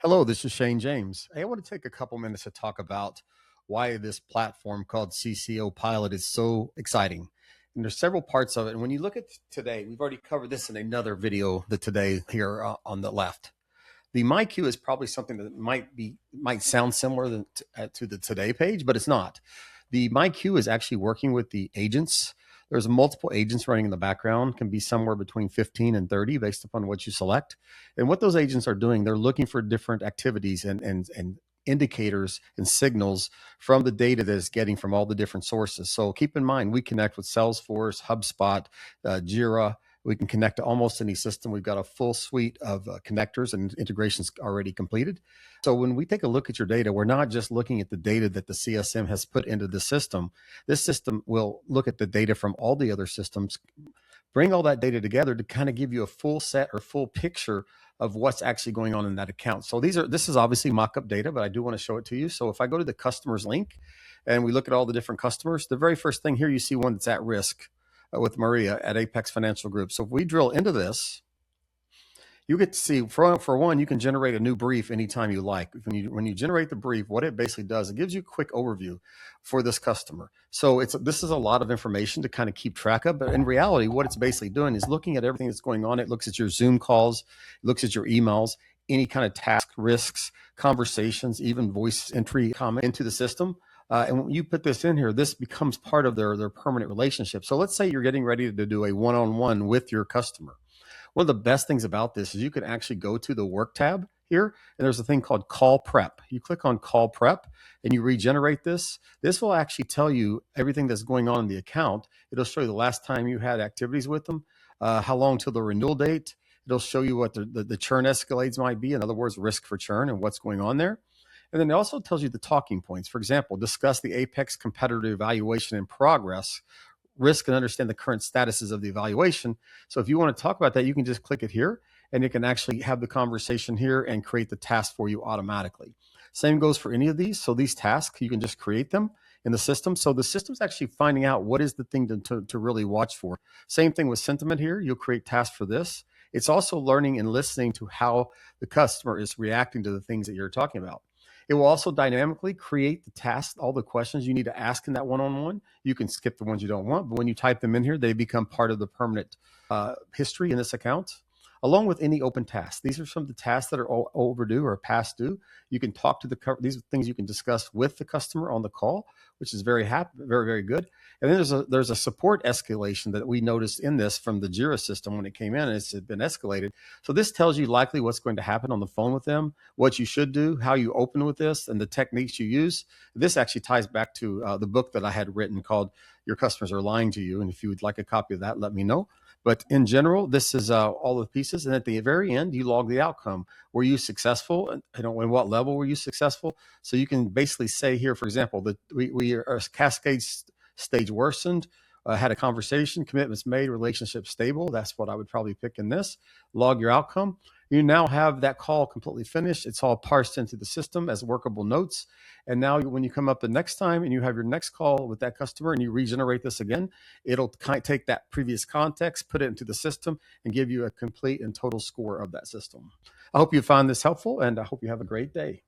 Hello, this is Shane James. Hey, I want to take a couple minutes to talk about why this platform called CCOpilot is so exciting. And there's several parts of it. And when you look at today, we've already covered this in another video that today here on the left. The MyQ is probably something that might sound similar to the Today page, but it's not. The MyQ is actually working with the agents. There's multiple agents running in the background, can be somewhere between 15 and 30 based upon what you select. And what those agents are doing, they're looking for different activities and indicators and signals from the data that it's getting from all the different sources. So keep in mind, we connect with Salesforce, HubSpot, Jira. We can connect to almost any system. We've got a full suite of connectors and integrations already completed. So when we take a look at your data, we're not just looking at the data that the CSM has put into the system. This system will look at the data from all the other systems, bring all that data together to kind of give you a full set or full picture of what's actually going on in that account. So this is obviously mock-up data, but I do want to show it to you. So if I go to the customers link and we look at all the different customers, the very first thing here, you see one that's at risk with Maria at Apex Financial Group. So if we drill into this, you get to see, for one, you can generate a new brief anytime you like. When you generate the brief, what it basically does, it gives you a quick overview for this customer. So this is a lot of information to kind of keep track of, but in reality, what it's basically doing is looking at everything that's going on. It looks at your Zoom calls, it looks at your emails, any kind of task, risks, conversations, even voice entry comment into the system. And when you put this in here, this becomes part of their permanent relationship. So let's say you're getting ready to do a one-on-one with your customer. One of the best things about this is you can actually go to the work tab here, and there's a thing called call prep. You click on call prep and you regenerate this. This will actually tell you everything that's going on in the account. It'll show you the last time you had activities with them, how long till the renewal date. It'll show you what the churn escalates might be. In other words, risk for churn and what's going on there. And then it also tells you the talking points. For example, discuss the Apex competitor evaluation in progress, risk, and understand the current statuses of the evaluation. So if you want to talk about that, you can just click it here and it can actually have the conversation here and create the task for you automatically. Same goes for any of these. So these tasks, you can just create them in the system. So the system's actually finding out what is the thing to really watch for. Same thing with sentiment here. You'll create tasks for this. It's also learning and listening to how the customer is reacting to the things that you're talking about. It will also dynamically create the tasks, all the questions you need to ask in that one-on-one. You can skip the ones you don't want, but when you type them in here, they become part of the permanent history in this account, along with any open tasks. These are some of the tasks that are overdue or past due. You can talk to these are things you can discuss with the customer on the call, which is very, very good. And then there's a support escalation that we noticed in this from the Jira system when it came in, and it's been escalated. So this tells you likely what's going to happen on the phone with them, what you should do, how you open with this, and the techniques you use. This actually ties back to the book that I had written called Your Customers Are Lying to You. And if you would like a copy of that, let me know. But in general, this is all the pieces. And at the very end, you log the outcome. Were you successful? And what level were you successful? So you can basically say here, for example, that we are cascade stage worsened, had a conversation, commitments made, relationship stable. That's what I would probably pick in this. Log your outcome. You now have that call completely finished. It's all parsed into the system as workable notes. And now when you come up the next time and you have your next call with that customer and you regenerate this again, it'll take that previous context, put it into the system, and give you a complete and total score of that system. I hope you found this helpful, and I hope you have a great day.